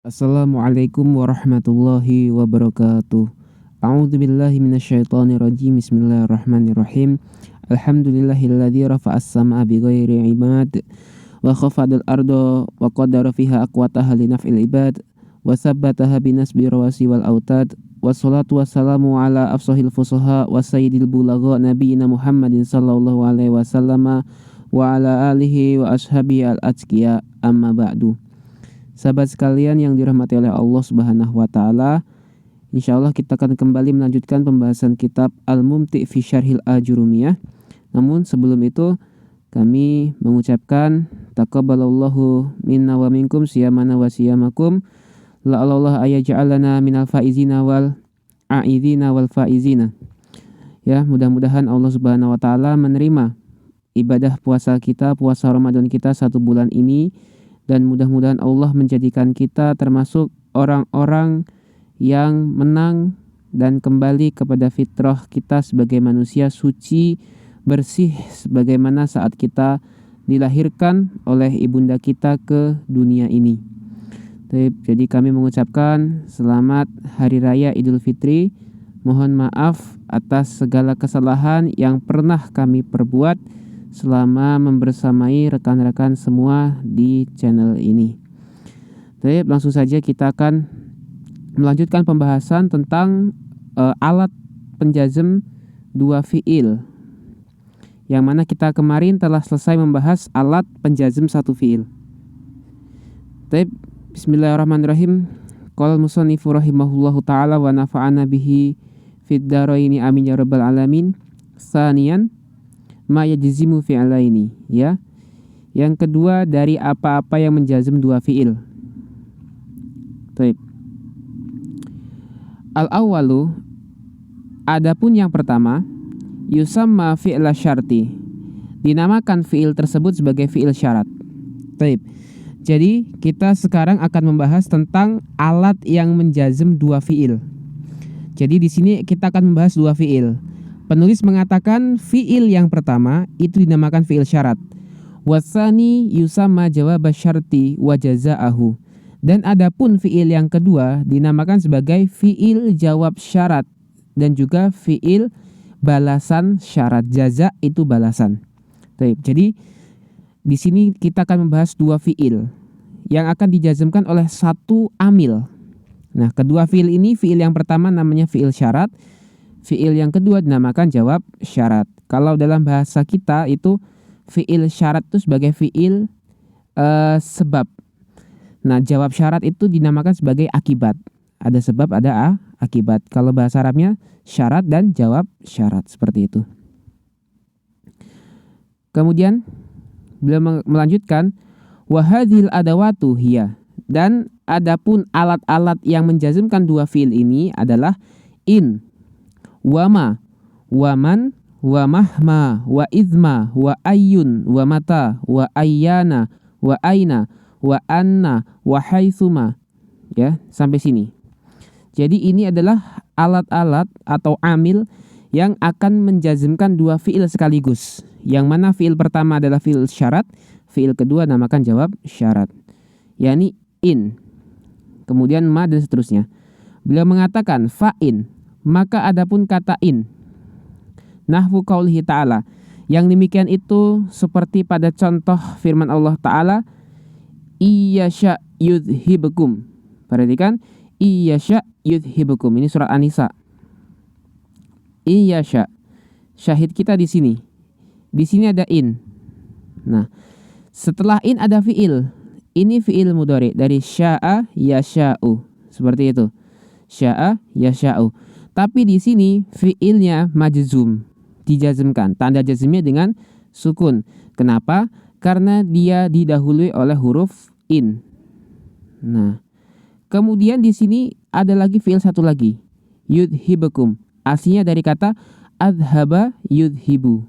Assalamualaikum warahmatullahi wabarakatuh. A'udzu billahi minasyaitonir rajim. Bismillahirrahmanirrahim. Alhamdulillahilladzi rafa'as samaa'a bighairi 'imad wa khafadal arda wa qaddara fiha aqwataha li naf'il ibad wa tsabbataha binasbi rawasi wal autad. Wassalatu wassalamu ala afshahil fusaha wa sayyidil bulagha nabiyina Muhammadin sallallahu alaihi wasallam wa ala alihi wa ashabihi al-atqiya, amma ba'du. Sahabat sekalian yang dirahmati oleh Allah Subhanahu wa taala, insyaallah kita akan kembali melanjutkan pembahasan kitab Al-Mumti' fi Syarhil Ajurumiyah. Namun sebelum itu kami mengucapkan taqabbalallahu minna wa minkum siyamana wa siyamakum. La'allallah ayaj'alana minal faizina wal a'idina wal faizina. Ya, mudah-mudahan Allah Subhanahu wa taala menerima ibadah puasa kita, puasa Ramadan kita 1 bulan ini, dan mudah-mudahan Allah menjadikan kita termasuk orang-orang yang menang dan kembali kepada fitrah kita sebagai manusia suci, bersih, sebagaimana saat kita dilahirkan oleh ibunda kita ke dunia ini. Jadi kami mengucapkan selamat Hari Raya Idul Fitri. Mohon maaf atas segala kesalahan yang pernah kami perbuat selama membersamai rekan-rekan semua di channel ini. Jadi langsung saja kita akan melanjutkan pembahasan tentang alat penjazm 2 fiil. Yang mana kita kemarin telah selesai membahas alat penjazm 1 fiil. Bismillahirrahmanirrahim. Qala al-musannifu rahimahullahu taala wa nafa'ana bihi fid dharaini amin ya rabbal alamin. Tsaniyan ma yajzimu fi'laini, ya. Yang kedua dari apa-apa yang menjazm 2 fiil. Baik. Al-awwalu, adapun yang pertama, yusamma fi'la syarti. Dinamakan fiil tersebut sebagai fiil syarat. Baik. Jadi kita sekarang akan membahas tentang alat yang menjazm 2 fiil. Jadi di sini kita akan membahas 2 fiil. Penulis mengatakan fiil yang pertama itu dinamakan fiil syarat. Wasani yusamma jawab syarti wa jazaahu. Dan adapun fiil yang kedua dinamakan sebagai fiil jawab syarat dan juga fiil balasan syarat. Jaza itu balasan. Jadi di sini kita akan membahas 2 fiil yang akan dijazmkan oleh 1 amil. Nah, kedua fiil ini, fiil yang pertama namanya fiil syarat. Fiil yang kedua dinamakan jawab syarat. Kalau dalam bahasa kita itu fiil syarat itu sebagai fiil sebab. Nah, jawab syarat itu dinamakan sebagai akibat. Ada sebab, ada akibat. Kalau bahasa Arabnya syarat dan jawab syarat, seperti itu. Kemudian beliau melanjutkan wa hadhil adawatu hiya, dan adapun alat-alat yang menjazmkan 2 fiil ini adalah in, wama, waman, wa mahma, wa izma, wa ayyun, wa mata, wa ayyana, wa aina, wa anna, wa haitsuma. Ya, sampai sini. Jadi ini adalah alat-alat atau amil yang akan menjazmkan 2 fiil sekaligus. Yang mana fiil pertama adalah fiil syarat, fiil kedua namakan jawab syarat. yakni in, kemudian ma dan seterusnya. Beliau mengatakan fa'in, maka adapun kata in, nahwu qaulihi ta'ala, yang demikian itu seperti pada contoh firman Allah Ta'ala, iyasya yudhibukum. Perhatikan, iyasya yudhibukum. Ini surat An-Nisa. Iyasya. Syahid kita di sini. Di sini ada in. Nah, setelah in ada fiil. Ini fiil mudhari dari sya'a yasha'u. Seperti itu. Sya'a yasha'u. Tapi di sini fiilnya majzum, dijazmkan. Tanda jazmnya dengan sukun. Kenapa? Karena dia didahului oleh huruf in. Nah, kemudian di sini ada lagi fiil satu lagi, yudhibukum. Aslinya dari kata adhaba yudhibu.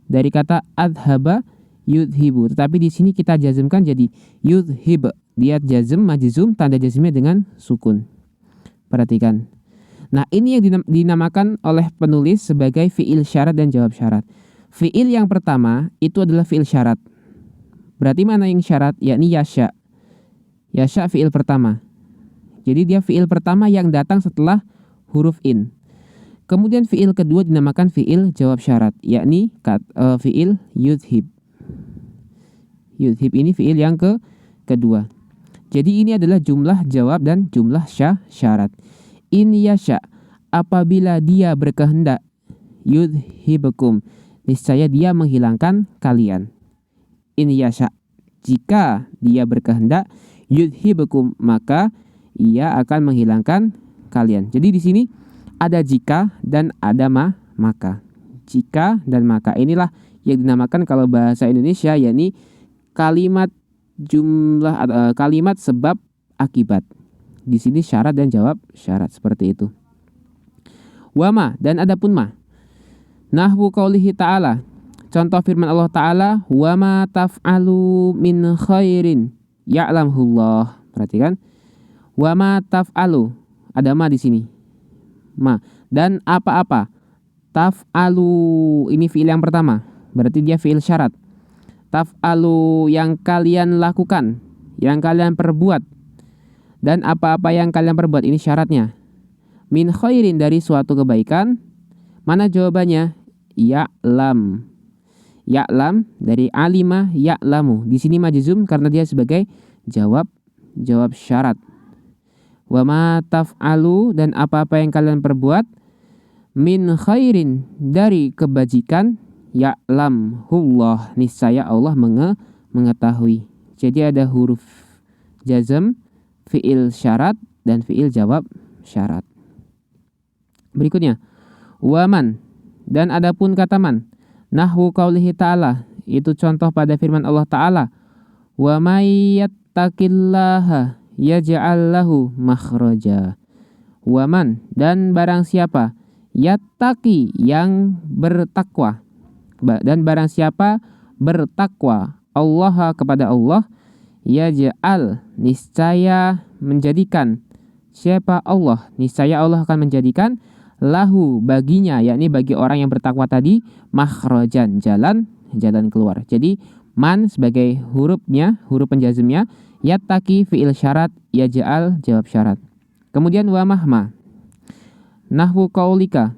Dari kata adhaba yudhibu. Tetapi di sini kita jazmkan jadi yudhib. Dia jazm majzum, tanda jazmnya dengan sukun. Perhatikan. Nah, ini yang dinamakan oleh penulis sebagai fiil syarat dan jawab syarat. Fiil yang pertama itu adalah fiil syarat. Berarti mana yang syarat? Yakni yasya. Yasya fiil pertama. Jadi dia fiil pertama yang datang setelah huruf in. Kemudian fiil kedua dinamakan fiil jawab syarat, yakni fiil yudhib. Yudhib ini fiil yang kedua. Jadi ini adalah jumlah jawab dan jumlah syarat. In yasha, apabila dia berkehendak, yudhibukum, niscaya dia menghilangkan kalian. In yasha, jika dia berkehendak, yudhibukum, maka ia akan menghilangkan kalian. Jadi di sini ada jika dan ada maka. Jika dan maka inilah yang dinamakan kalau bahasa Indonesia yakni kalimat kalimat sebab akibat. Di sini syarat dan jawab syarat seperti itu. Wama dan adapun ma. Nahwu qaulihi ta'ala. Contoh firman Allah Ta'ala, wama taf'alu min khairin ya'lamhullah. Perhatikan. Wama taf'alu, ada ma di sini. Ma, dan apa-apa. Taf'alu, ini fiil yang pertama, berarti dia fiil syarat. Taf'alu, yang kalian lakukan, yang kalian perbuat. Dan apa-apa yang kalian perbuat, ini syaratnya. Min khairin, dari suatu kebaikan. Mana jawabannya? Ya'lam. Ya'lam dari alima ya'lamu. Di sini majzum karena dia sebagai jawab syarat. Wa ma taf'alu, dan apa-apa yang kalian perbuat, min khairin, dari kebajikan, ya'lamhullah, niscaya Allah mengetahui. Jadi ada huruf jazm, fiil syarat, dan fiil jawab syarat. Berikutnya, waman, dan adapun kata man. Nahwu qaulihi ta'ala, itu contoh pada firman Allah Ta'ala, wa may yattaqillaha yaj'al lahu makhraja. Waman, dan barang siapa, yattaqi, yang bertakwa, dan barang siapa bertakwa, Allah, kepada Allah, yaj'al, niscaya menjadikan, siapa Allah, niscaya Allah akan menjadikan, lahu, baginya, yakni bagi orang yang bertakwa tadi, makhrajan, jalan keluar. Jadi man sebagai hurufnya, huruf penjazmnya, yattaqi fiil syarat, yaj'al jawab syarat. Kemudian wa mahma. Nahwu qaulika,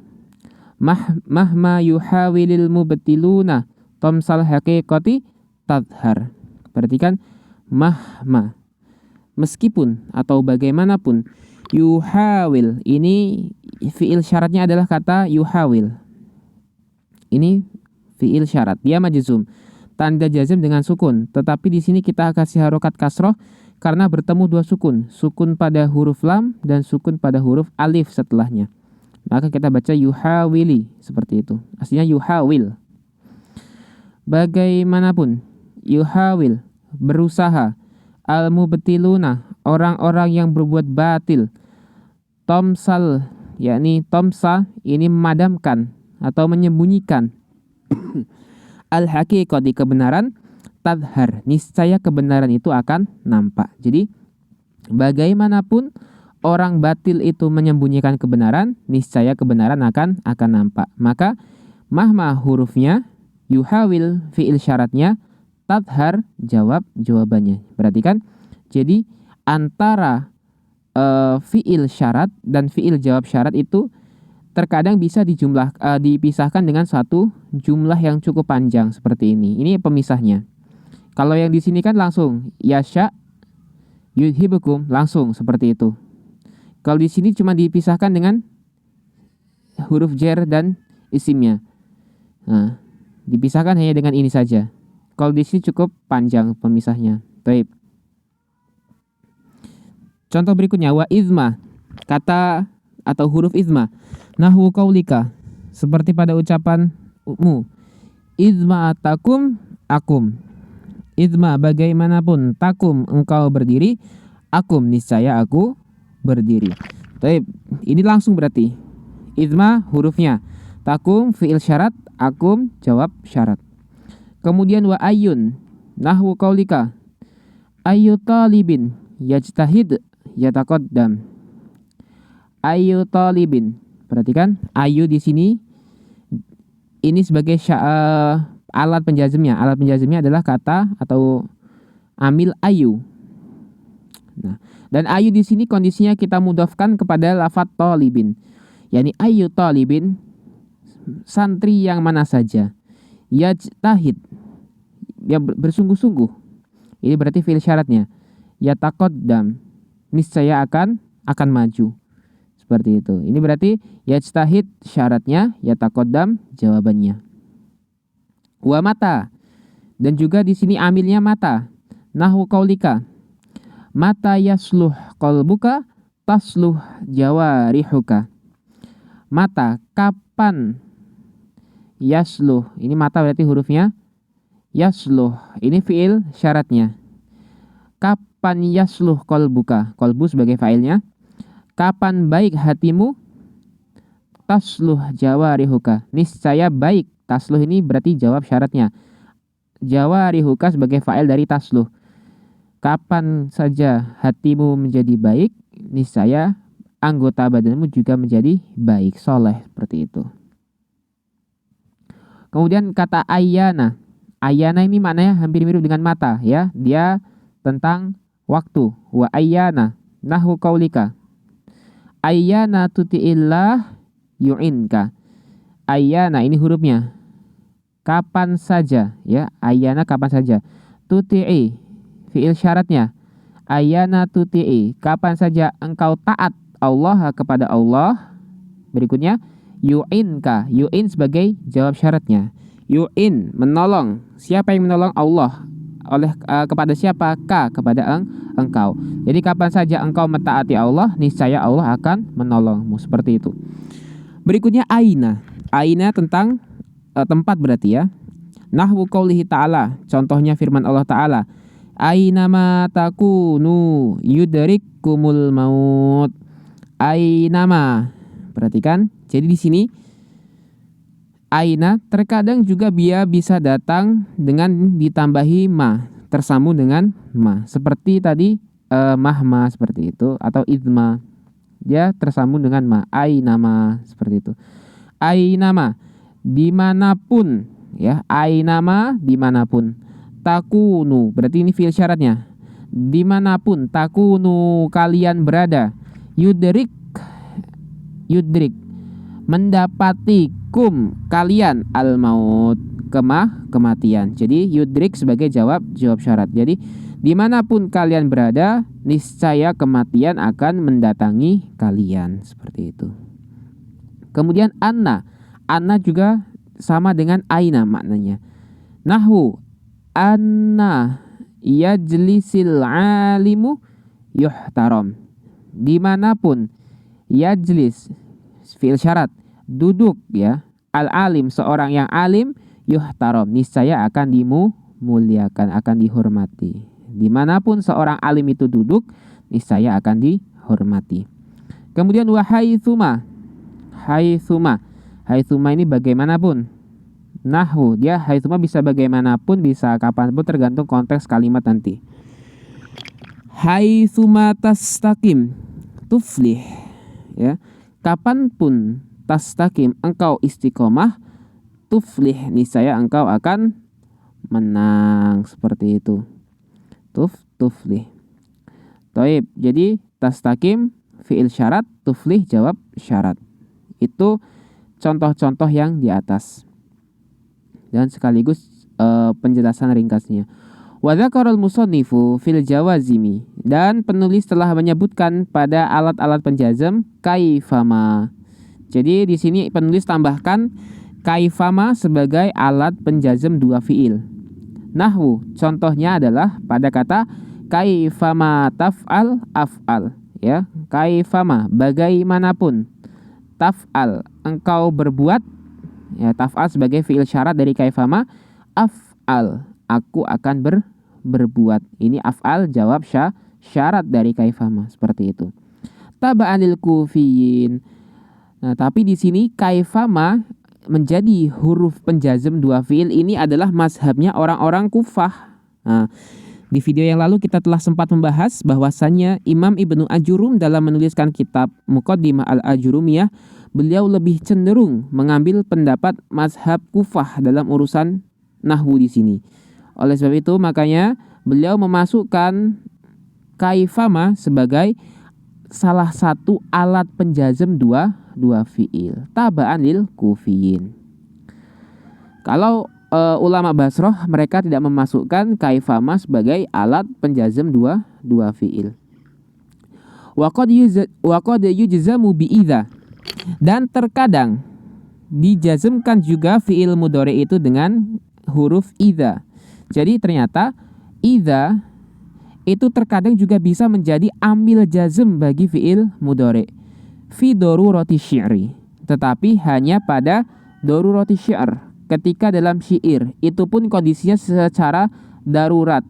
mahma yuhawilil mubtiluna tamsal haqiqati tadhar. Perhatikan, mahma, meskipun atau bagaimanapun. Yuhawil, ini fiil syaratnya adalah kata yuhawil. Ini fiil syarat, dia majzum, tanda jazm dengan sukun. Tetapi di sini kita kasih harokat kasroh karena bertemu dua sukun, sukun pada huruf lam dan sukun pada huruf alif setelahnya. Maka kita baca yuhawili, seperti itu. Aslinya yuhawil. Bagaimanapun, yuhawil, berusaha, al-mubtiluna, orang-orang yang berbuat batil, tomsal, yakni tomsa, ini memadamkan atau menyembunyikan, al-haqiqati, kebenaran, tadhar, niscaya kebenaran itu akan nampak. Jadi bagaimanapun orang batil itu menyembunyikan kebenaran, niscaya kebenaran akan nampak. Maka mahma hurufnya, yuhawil fiil syaratnya, tadhar jawabannya. Perhatikan, jadi antara fiil syarat dan fiil jawab syarat itu terkadang bisa dipisahkan dengan satu jumlah yang cukup panjang seperti ini. Ini pemisahnya. Kalau yang di sini kan langsung yasha yudhibukum, langsung seperti itu. Kalau di sini cuma dipisahkan dengan huruf jar dan isimnya. Nah, dipisahkan hanya dengan ini saja. Kalau di sini cukup panjang pemisahnya. Baik. Contoh berikutnya, wa izma, kata atau huruf izma. Nahwu qaulika, seperti pada ucapanmu, izma takum akum. Izma, bagaimanapun, takum, engkau berdiri, akum, niscaya aku berdiri. Baik, ini langsung berarti. Izma hurufnya, takum fiil syarat, akum jawab syarat. Kemudian wa ayun, nahwu qaulika, ayu talibin yajtahid yataqaddam. Ayu talibin, perhatikan, ayu di sini ini sebagai alat penjazmnya. Alat penjazmnya adalah kata atau amil ayu. Nah, Dan ayu di sini kondisinya kita mudhafkan kepada lafadz talibin. Yani ayu talibin, santri yang mana saja. Yajtahid, ya bersungguh-sungguh. Ini berarti fi'il syaratnya. Yataqaddam, niscaya akan maju. Seperti itu. Ini berarti yajtahid syaratnya, yataqaddam jawabannya. Wa mata, dan juga di sini amilnya mata. Nahwu qaulika, mata yasluh qalbuka tasluh jawarihuka. Mata, kapan. Yasluh, ini mata berarti hurufnya yasluh, ini fi'il syaratnya. Kapan yasluh qalbuka, qalbu sebagai fa'ilnya. Kapan baik hatimu, tasluh jawarihuka, niscaya baik. Tasluh ini berarti jawab syaratnya. Jawarihuka sebagai fa'il dari tasluh. Kapan saja hatimu menjadi baik, niscaya anggota badanmu juga menjadi baik, soleh, seperti itu. Kemudian kata ayyana. Ayyana ini maknanya hampir mirip dengan mata, ya. Dia tentang waktu. Wa ayyana, nahwu qaulika, ayyana tuti'illah yu'inka. Ayyana ini hurufnya. Kapan saja, ya. Ayyana kapan saja. Tuti'i, fi'il syaratnya. Ayyana tuti'i, kapan saja engkau taat Allah kepada Allah. Berikutnya yu'inka, yu'in sebagai jawab syaratnya. Yu'in, menolong. Siapa yang menolong? Allah. Kepada siapa? Kepada engkau. Jadi kapan saja engkau mentaati Allah, niscaya Allah akan menolongmu, seperti itu. Berikutnya aina. Aina tentang tempat berarti, ya. Nahwu qaulihi ta'ala, contohnya firman Allah Ta'ala, aina ma takunu yudrikkumul maut. Aina ma, perhatikan. Jadi di sini aina terkadang juga dia bisa datang dengan ditambahi ma, tersambung dengan ma. Seperti tadi mahma seperti itu, atau idma. Dia tersambung dengan ma, aina ma, seperti itu. Aina ma, dimanapun, ya. Aina ma, dimanapun. Takunu, berarti ini fi'il syaratnya. Dimanapun, takunu, kalian berada. Yudrik, mendapatikum, kalian, al maut, kematian. Jadi yudrik sebagai jawab syarat. Jadi dimanapun kalian berada, niscaya kematian akan mendatangi kalian, seperti itu. Kemudian anna juga sama dengan aina maknanya. Nahwu anna yajlisil alimu yuhtaram. Dimanapun, yajlis fi'il syarat, duduk, ya. Al-alim, seorang yang alim, yuhtaram, niscaya akan dimuliakan, akan dihormati. Dimanapun seorang alim itu duduk, niscaya akan dihormati. Kemudian wa haitsuma. Haitsuma ini bagaimanapun. Nahwu, dia haitsuma bisa bagaimanapun, bisa kapanpun, tergantung konteks kalimat nanti. Haitsuma tastaqim tuflih, ya. Kapanpun tastaqim, engkau istiqomah, tuflih, niscaya engkau akan menang, seperti itu. Tuflih. Taib. Jadi tastaqim fi'il syarat, tuflih jawab syarat. Itu contoh-contoh yang di atas. Dan sekaligus penjelasan ringkasnya. Wa dzakarul musannifu fil jawazimi, dan penulis telah menyebutkan pada alat-alat penjazam kaifama. Jadi di sini penulis tambahkan kaifama sebagai alat penjazam dua fiil. Nahwu, contohnya adalah pada kata kaifama taf'al af'al, ya. Kaifama, bagaimanapun. Taf'al, engkau berbuat, ya. Taf'al sebagai fiil syarat dari kaifama. Af'al, aku akan berbuat. Ini af'al jawab syarat dari kaifama, seperti itu. Taba'anil kufiyin. Nah, tapi di sini kaifama menjadi huruf penjazm dua fiil ini adalah mazhabnya orang-orang Kufah. Nah, di video yang lalu kita telah sempat membahas bahwasannya Imam Ibnu Ajurum dalam menuliskan kitab Muqaddimah al-Ajurumiyah, beliau lebih cenderung mengambil pendapat mazhab Kufah dalam urusan nahwu di sini. Oleh sebab itu makanya beliau memasukkan kaifama sebagai salah satu alat penjazm dua fiil. Taba'an lil kufiyin. Kalau ulama Basroh mereka tidak memasukkan kaifama sebagai alat penjazm dua fiil. Wa qad yujzamu bi idza. Dan terkadang dijazmkan juga fiil mudhari itu dengan huruf idza. Jadi ternyata idza itu terkadang juga bisa menjadi amil jazm bagi fiil mudhari fi darurati syi'ri, tetapi hanya pada darurati syi'r, ketika dalam syair itu pun kondisinya secara darurat,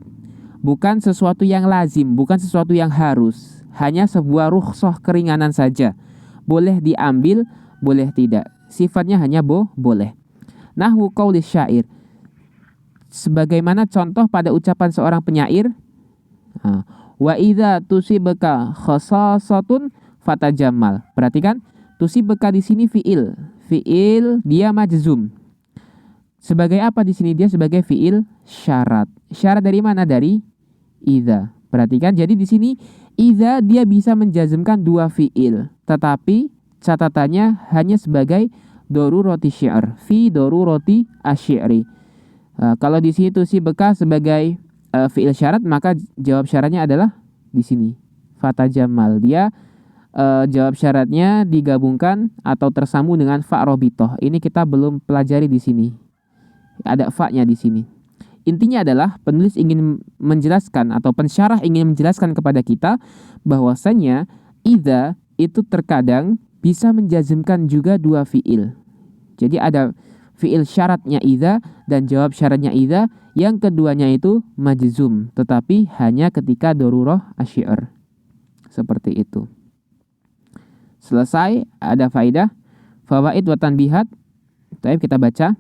bukan sesuatu yang lazim, bukan sesuatu yang harus, hanya sebuah rukhsah keringanan saja, boleh diambil boleh tidak, sifatnya hanya boleh. Nahwu qauli syair, sebagaimana contoh pada ucapan seorang penyair, wa idza tusibaka khasasatun fatajamal. Perhatikan, tusibaka di sini fiil dia majzum. Sebagai apa di sini? Dia sebagai fiil syarat. Syarat dari mana? Dari idza. Perhatikan, jadi di sini idza dia bisa menjazmkan dua fiil, tetapi catatannya hanya sebagai darurati syi'r, fi darurati asy-syi'ri. Kalau di sini tusibaka sebagai fiil syarat, maka jawab syaratnya adalah di sini fatajamal. Dia jawab syaratnya digabungkan atau tersambung dengan fa robitoh. Ini kita belum pelajari di sini. Ada fa-nya di sini. Intinya adalah penulis ingin menjelaskan atau pensyarah ingin menjelaskan kepada kita bahwasanya idza itu terkadang bisa menjazmkan juga dua fiil. Jadi ada fiil syaratnya idza dan jawab syaratnya idza, yang keduanya itu majzum, tetapi hanya ketika darurah asy-syi'r. Seperti itu. Selesai, ada faidah, fawaid wa tanbihat. Baik, kita baca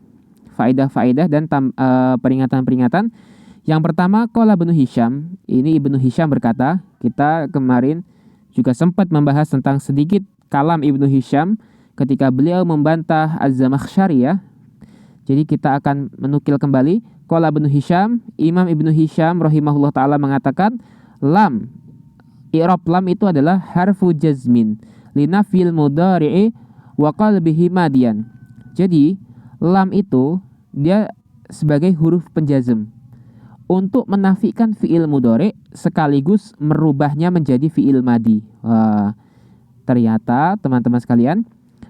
faidah-faidah dan peringatan-peringatan. Yang pertama, qala Ibnu Hisham. Ini Ibnu Hisham berkata, kita kemarin juga sempat membahas tentang sedikit kalam Ibnu Hisham ketika beliau membantah Az-Zamakhsyari ya. Jadi kita akan menukil kembali. Qala Ibnu Hisham, Imam Ibnu Hisham rahimahullah ta'ala mengatakan, lam, i'rab lam itu adalah harfu jazmin linafil mudhari'i wa qalbihi madian. Jadi lam itu dia sebagai huruf penjazm untuk menafikan fiil mudhari sekaligus merubahnya menjadi fiil madi. Ternyata teman-teman sekalian,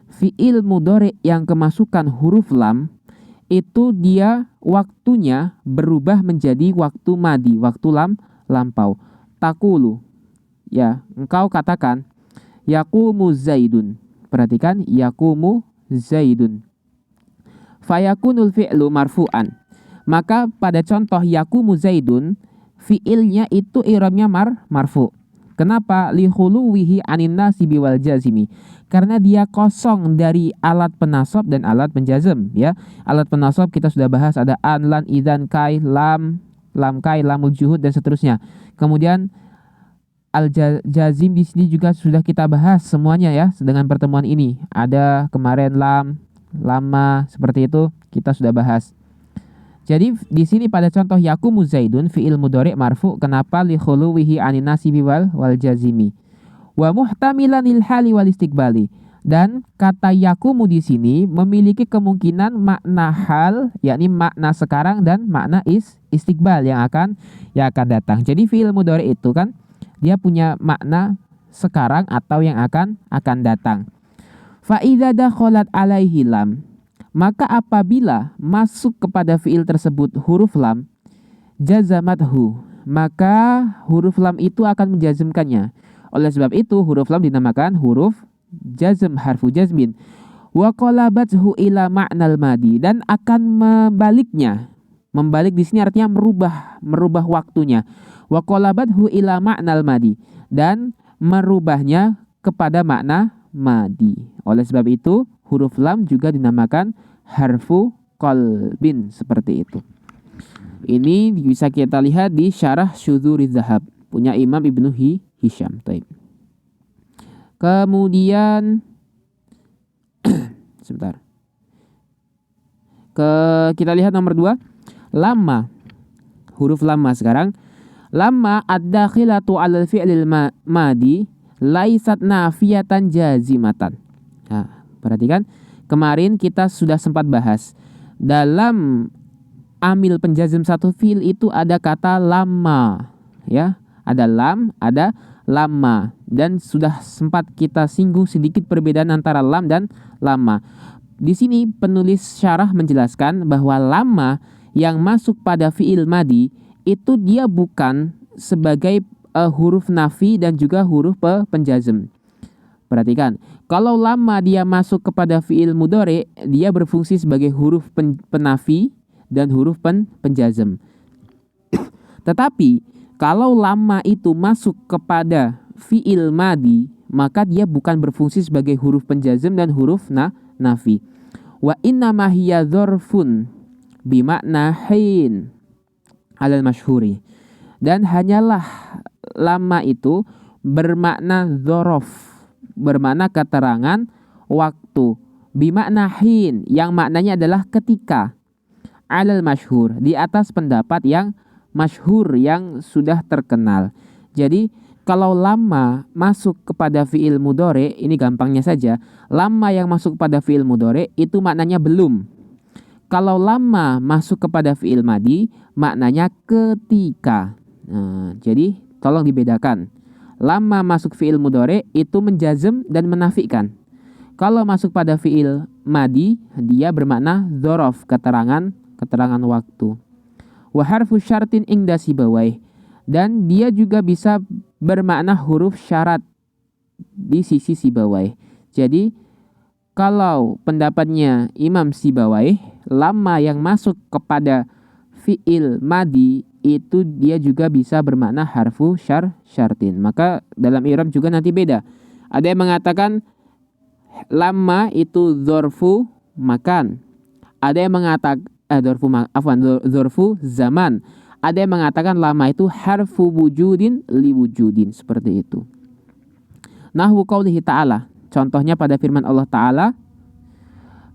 fiil mudhari yang kemasukan huruf lam itu dia waktunya berubah menjadi waktu madi, waktu lampau. Takulu, ya, engkau katakan yaqumu zaidun. Perhatikan, yaqumu zaidun. Fayakunul fi'lu marfu'an. Maka pada contoh yaqumu zaidun, fi'ilnya itu i'rabnya marfu'. Kenapa? Li khuluwihi anin nasibi wal jazimi. Karena dia kosong dari alat penasab dan alat penjazm ya. Alat penasab kita sudah bahas, ada an, lan, idzan, kai, lam kai, lamul juhud dan seterusnya. Kemudian al-jazim di sini juga sudah kita bahas semuanya ya dengan pertemuan ini. Ada kemarin lam, lama, seperti itu kita sudah bahas. Jadi di sini pada contoh yaqumu zaidun fi'il mudhari' marfu', kenapa? Li khuluwihi anin nasibi wal jazimi. Wa muhtamilan lil hali wal istiqbali. Dan kata yaqumu di sini memiliki kemungkinan makna hal, yakni makna sekarang, dan makna istiqbal yang akan datang. Jadi fi'il mudhari' itu kan dia punya makna sekarang atau yang akan datang. Fa idza dakhalat alaihi lam, maka apabila masuk kepada fiil tersebut huruf lam, jazamathu, maka huruf lam itu akan menjazmkannya. Oleh sebab itu huruf lam dinamakan huruf jazm, harfu jazmin. Wa qalabathu ila ma'nal madi, dan akan membaliknya. Membalik di sini artinya merubah waktunya. Wa qalabathu ila ma'nal madi, dan merubahnya kepada makna madi. Oleh sebab itu huruf lam juga dinamakan harfu qalbin, seperti itu. Ini bisa kita lihat di Syarah Syudzuriz Zahab punya Imam Ibnu Hisham. Taib. Kemudian sebentar. Kita lihat nomor 2, lama. Huruf lama sekarang. Lamma ad-dakhilatu 'alal fi'lil madi laisat nafiyatan jazimatan. Nah, perhatikan, kemarin kita sudah sempat bahas dalam amil penjazm satu fi'il itu ada kata lamma, ya. Ada lam, ada lamma, dan sudah sempat kita singgung sedikit perbedaan antara lam dan lamma. Di sini penulis syarah menjelaskan bahwa lamma yang masuk pada fi'il madi itu dia bukan sebagai huruf nafi dan juga huruf penjazm. Perhatikan, kalau lamma dia masuk kepada fi'il mudhari, dia berfungsi sebagai huruf penafi dan huruf penjazm. Tetapi kalau lamma itu masuk kepada fi'il madi, maka dia bukan berfungsi sebagai huruf penjazm dan huruf nafi. Wa inna ma hiya dzarfun bimakna hin alal masyhuri. Dan hanyalah lamma itu bermakna dzaraf, bermakna keterangan waktu. Bimakna hin, yang maknanya adalah ketika. Alal masyhur, di atas pendapat yang masyhur, yang sudah terkenal. Jadi kalau lamma masuk kepada fi'il mudhari, ini gampangnya saja, lamma yang masuk kepada fi'il mudhari itu maknanya belum. Kalau lamma masuk kepada fi'il madi, maknanya ketika. Nah, jadi tolong dibedakan. Lamma masuk fi'il mudhari itu menjazm dan menafikan. Kalau masuk pada fi'il madi, dia bermakna dzaraf, keterangan waktu. Wa harfu syartin inda Sibawayh, dan dia juga bisa bermakna huruf syarat di sisi Sibawayh. Jadi kalau pendapatnya Imam Sibawayh, lamma yang masuk kepada fi'il madi itu dia juga bisa bermakna harfu syartin. Maka dalam i'rab juga nanti beda. Ada yang mengatakan lamma itu dzarfu makan. Ada yang mengatakan dzarfu zaman. Ada yang mengatakan lamma itu harfu wujudin li wujudin, seperti itu. Nahwu qaulihi ta'ala, contohnya pada firman Allah Ta'ala,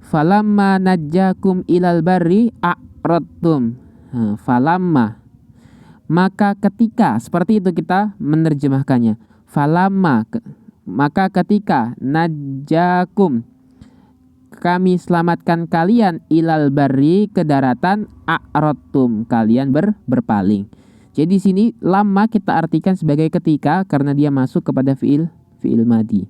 falamma najjakum ilal barri a'radtum. Falamma, maka ketika, seperti itu kita menerjemahkannya. Falamma, maka ketika, najjakum, kami selamatkan kalian, ilal barri, ke daratan, a'radtum, kalian berpaling. Jadi di sini lamma kita artikan sebagai ketika karena dia masuk kepada fi'il madi.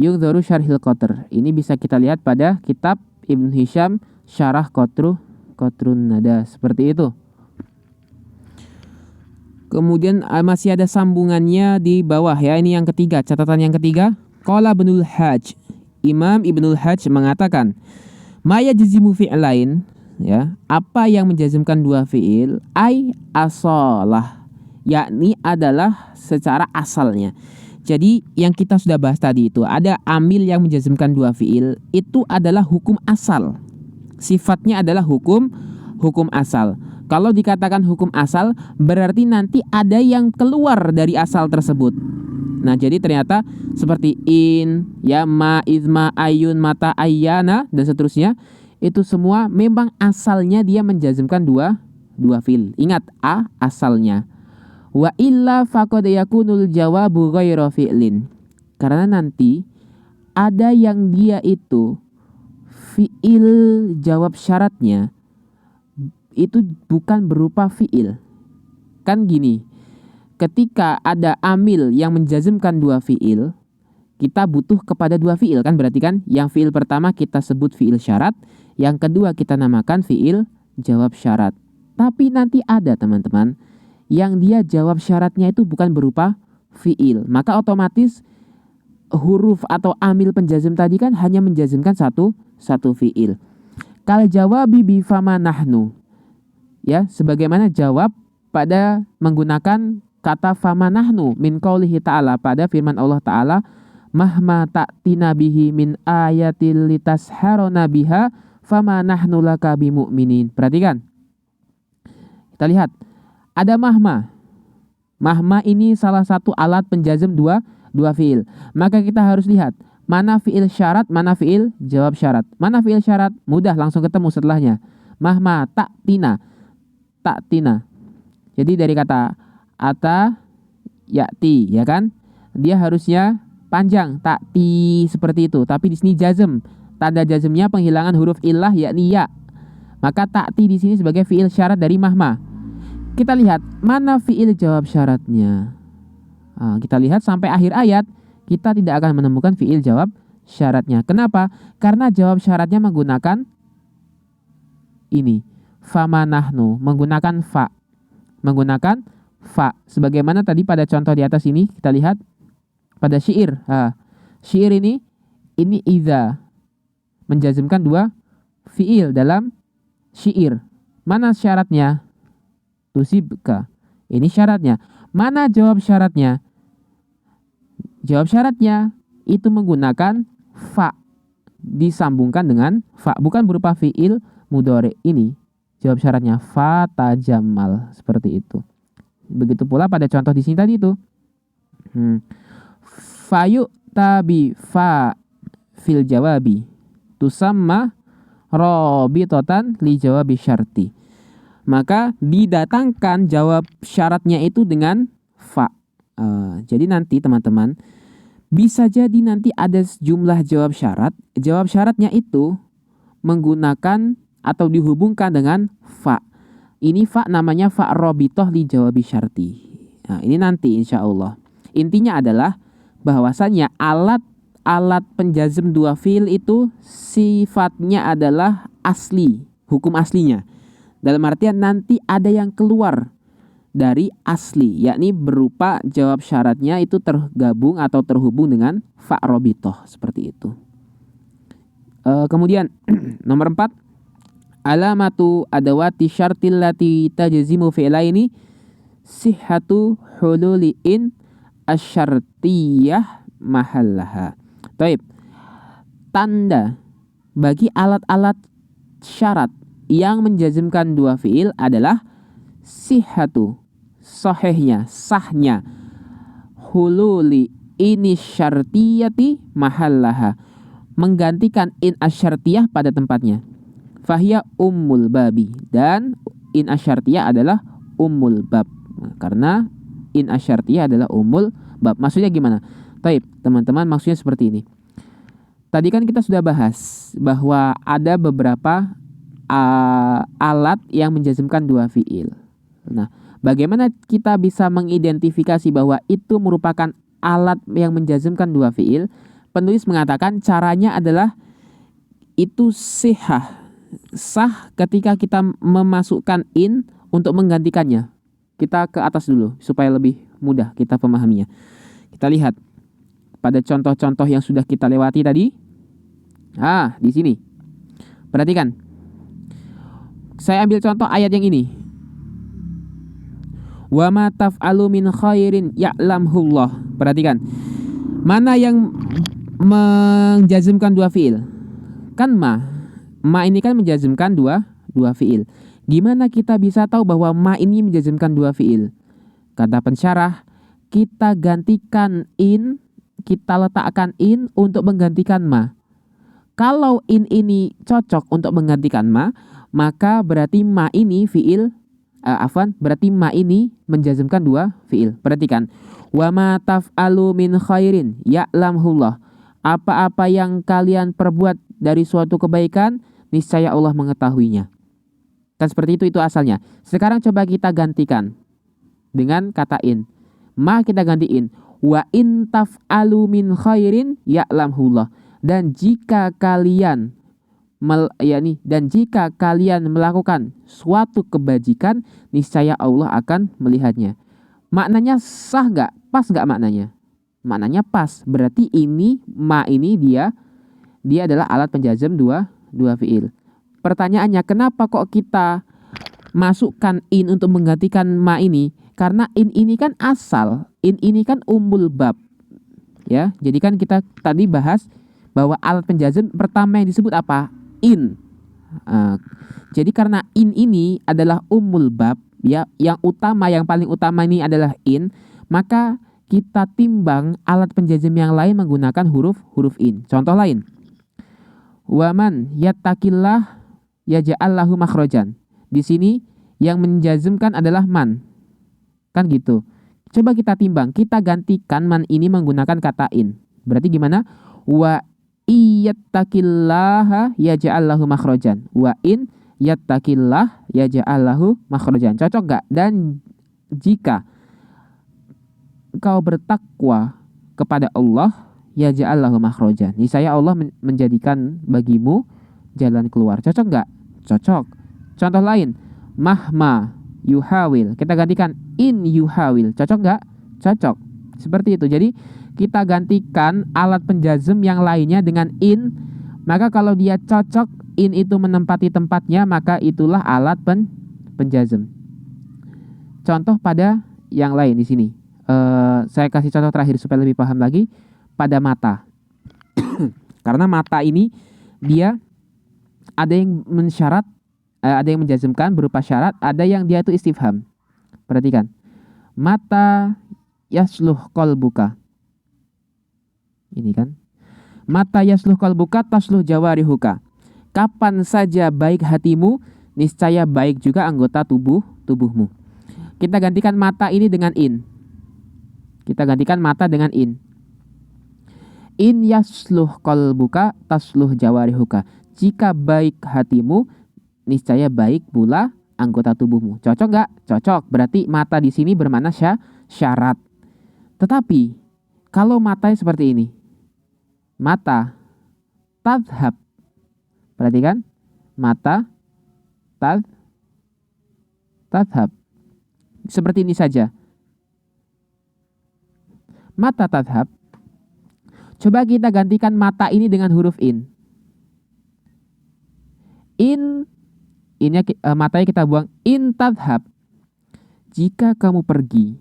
Yungdharu syarhil qatr. Ini bisa kita lihat pada kitab Ibn Hisham Syarah Qatrun Nada, seperti itu. Kemudian masih ada sambungannya di bawah, ya. Ini yang ketiga, catatan yang ketiga. Qala Ibnul Hajj, Imam Ibnul Hajj mengatakan, maya jazimu fi'lain, ya, apa yang menjazmkan dua fi'il, ai asalah, yakni adalah secara asalnya. Jadi yang kita sudah bahas tadi itu, ada amil yang menjazmkan dua fi'il, itu adalah hukum asal. Sifatnya adalah hukum asal. Kalau dikatakan hukum asal, berarti nanti ada yang keluar dari asal tersebut. Nah, jadi ternyata seperti in, ya, ma, izma, ayun, mata, ayyana, dan seterusnya, itu semua memang asalnya dia menjazmkan dua fi'il. Ingat, a asalnya. Wa illa faqad yakunul jawabu ghairu fi'lin. Karena nanti ada yang dia itu fi'il jawab syaratnya itu bukan berupa fi'il. Kan gini, ketika ada amil yang menjazmkan dua fi'il, kita butuh kepada dua fi'il, kan berarti kan yang fi'il pertama kita sebut fi'il syarat, yang kedua kita namakan fi'il jawab syarat. Tapi nanti ada teman-teman yang dia jawab syaratnya itu bukan berupa fi'il, maka otomatis huruf atau amil penjazm tadi kan hanya menjazmkan satu fi'il. Kal jawabi bi fama nahnu, ya, sebagaimana jawab pada menggunakan kata fama nahnu min qaulihi ta'ala, pada firman Allah Ta'ala, mahma ta'tina bihi min ayatil litasharona biha fama nahnu laka bimu'minin. Perhatikan, kita lihat ada mahma. Mahma ini salah satu alat penjazm dua fi'il. Maka kita harus lihat mana fi'il syarat, mana fi'il jawab syarat. Mana fi'il syarat? Mudah, langsung ketemu setelahnya. Mahma ta'tina. Jadi dari kata ata ya'ti, ya kan? Dia harusnya panjang, ta'ti seperti itu. Tapi di sini jazm. Tanda jazmnya penghilangan huruf illah yakni ya. Maka ta'ti di sini sebagai fiil syarat dari mahma. Kita lihat mana fiil jawab syaratnya. Nah, kita lihat sampai akhir ayat kita tidak akan menemukan fiil jawab syaratnya. Kenapa? Karena jawab syaratnya menggunakan ini. Famanahnu, menggunakan fa. Menggunakan fa. Sebagaimana tadi pada contoh di atas ini kita lihat pada syair. Syair ini idza menjazmkan dua fiil dalam syair. Mana syaratnya? Tusibka. Ini syaratnya. Mana jawab syaratnya? Jawab syaratnya itu menggunakan fa. Disambungkan dengan fa. Bukan berupa fiil mudhari ini. Jawab syaratnya fa tajamal. Seperti itu. Begitu pula pada contoh di sini tadi itu. Fayu tabi fa fil jawabi. Tusamma robitotan li jawabi syarti. Maka didatangkan jawab syaratnya itu dengan fa. Jadi nanti teman-teman bisa jadi nanti ada jumlah jawab syarat. Jawab syaratnya itu menggunakan atau dihubungkan dengan fa. Ini fa namanya fa robitoh li jawabi syarti. Nah, ini nanti insya Allah. Intinya adalah bahwasannya alat penjazm dua fiil itu sifatnya adalah asli, hukum aslinya. Dalam artian nanti ada yang keluar dari asli, yakni berupa jawab syaratnya itu tergabung atau terhubung dengan fa robitoh seperti itu. Kemudian nomor 4, alamatu adawati syartil lati tajzimu fi'laini sihhatu hululi in asyartiyah mahallaha. Taib. Tanda bagi alat-alat syarat yang menjazmkan dua fiil adalah sihhatu, sahihnya, sahnya, hululi ini syartiyati mahallaha, menggantikan in asyartiyah pada tempatnya. Fahya ummul babi, dan in asyartiyah adalah ummul bab. Karena in asyartiyah adalah ummul bab. Maksudnya gimana? Taib, teman-teman, maksudnya seperti ini. Tadi kan kita sudah bahas bahwa ada beberapa alat yang menjazmkan dua fiil. Nah, bagaimana kita bisa mengidentifikasi bahwa itu merupakan alat yang menjazmkan dua fiil? Penulis mengatakan caranya adalah itu sihah, sah ketika kita memasukkan in untuk menggantikannya. Kita ke atas dulu supaya lebih mudah kita pemahaminya. Kita lihat pada contoh-contoh yang sudah kita lewati tadi. Di sini. Perhatikan. Saya ambil contoh ayat yang ini. Wa ma taf'alu min khairin ya'lamhullah. Perhatikan. Mana yang menjazmkan dua fiil? Kan ma. Ma ini kan menjazmkan dua fiil. Gimana kita bisa tahu bahwa ma ini menjazmkan dua fiil? Kata pensyarah, kita gantikan in, kita letakkan in untuk menggantikan ma. Kalau in ini cocok untuk menggantikan ma, maka berarti ma ini fiil, berarti ma ini menjazmkan dua fiil. Perhatikan. Wa ma taf'alu min khairin ya'lamhullah. Apa-apa yang kalian perbuat dari suatu kebaikan, niscaya Allah mengetahuinya. Kan seperti itu asalnya. Sekarang coba kita gantikan dengan kata in. Ma kita gantiin. Wa in taf'alu min khairin ya'lamhullah. Dan jika kalian melakukan suatu kebajikan, niscaya Allah akan melihatnya. Maknanya sah gak? Pas gak maknanya? Maknanya pas. Berarti ini ma ini dia adalah alat penjazm dua fiil. Pertanyaannya, kenapa kok kita masukkan in untuk menggantikan ma ini? Karena in ini kan asal, in ini kan ummul bab. Ya, jadi kan kita tadi bahas bahwa alat penjazm pertama yang disebut apa? In. Jadi karena in ini adalah ummul bab, ya, yang paling utama ini adalah in, maka kita timbang alat penjazm yang lain menggunakan huruf in. Contoh lain. Waman yattaqillah yaj'al lahu makhrajan. Di sini yang menjazmkan adalah man. Kan gitu. Coba kita timbang, kita gantikan man ini menggunakan kata in. Berarti gimana? Wa iyattaqillaha yaj'al lahu makhrajan. Wa in yattaqillah yaj'al lahu makhrajan. Cocok gak? Dan jika engkau bertakwa kepada Allah, yaj'al lahu makhrajan. Niscaya Allah menjadikan bagimu jalan keluar. Cocok gak? Cocok. Contoh lain, mahma yuhawil. Kita gantikan in yuhawil. Cocok gak? Cocok. Seperti itu. Jadi kita gantikan alat penjazm yang lainnya dengan in. Maka kalau dia cocok, in itu menempati tempatnya, maka itulah alat penjazm. Contoh pada yang lain di sini. Saya kasih contoh terakhir supaya lebih paham lagi. Pada mata. Karena mata ini dia ada yang mensyarat, ada yang menjazmkan berupa syarat, ada yang dia itu istifham. Perhatikan. Mata yasluh qalbuka. Ini kan. Mata yasluh qalbuka tasluh jawarihuka. Kapan saja baik hatimu, niscaya baik juga anggota tubuhmu. Kita gantikan mata ini dengan in. Kita gantikan mata dengan in. In yasluh qalbuka tasluh jawarihuka. Jika baik hatimu, niscaya baik pula anggota tubuhmu. Cocok gak? Cocok. Berarti mata di sini bermakna syarat. Tetapi kalau matanya seperti ini, mata tadhab. Perhatikan, mata tadhab. Seperti ini saja. Mata tadhab. Coba kita gantikan mata ini dengan huruf in. Matanya kita buang. In tadhab. Jika kamu pergi.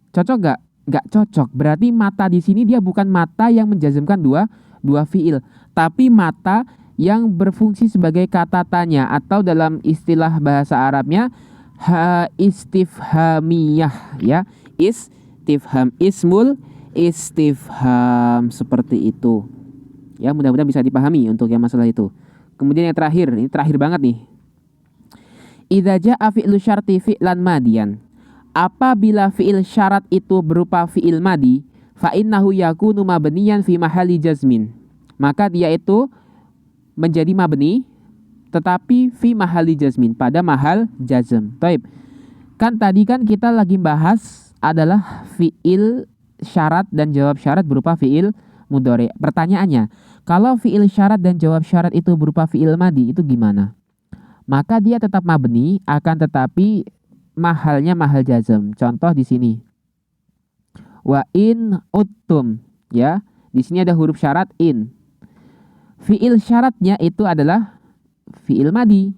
Cocok gak? Gak cocok. Berarti mata di sini dia bukan mata yang menjazmkan dua fiil, tapi mata yang berfungsi sebagai kata tanya, atau dalam istilah bahasa Arabnya istifhamiyah, ya. Istifham, ismul istifham, seperti itu. Ya, mudah-mudahan bisa dipahami untuk yang masalah itu. Kemudian yang terakhir, ini terakhir banget nih. Idza jaa fi'lu syarti fi'lan madiyan. Apabila fi'il syarat itu berupa fi'il madi, fa innahu yakunu mabniyan fi mahalli jazmin. Maka dia itu menjadi mabni tetapi fi mahalli jazmin, pada mahal jazm. Taib. Kan tadi kan kita lagi bahas adalah fi'il syarat dan jawab syarat berupa fi'il mudhari. Pertanyaannya, kalau fi'il syarat dan jawab syarat itu berupa fi'il madi, itu gimana? Maka dia tetap mabni, akan tetapi mahalnya mahal jazm. Contoh di sini. Wa in uttum, ya. Di sini ada huruf syarat in. Fi'il syaratnya itu adalah fi'il madi.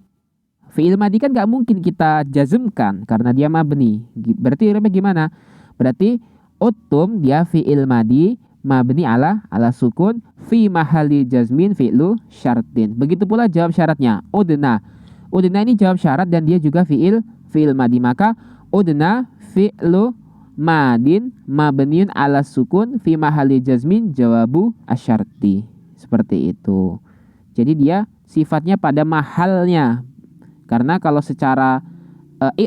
Fi'il madi kan gak mungkin kita jazmkan karena dia mabni. Berarti gimana? Berarti uttum dia fi'il madi mabni ala sukun fi mahalli jazmin fi'lu syartin. Begitu pula jawab syaratnya. Udna. Udna ini jawab syarat dan dia juga fi'il madi. Maka udna fi'lu madin mabniun ala sukun fi mahalli jazmin jawabu asyarti. Seperti itu. Jadi dia sifatnya pada mahalnya. Karena kalau secara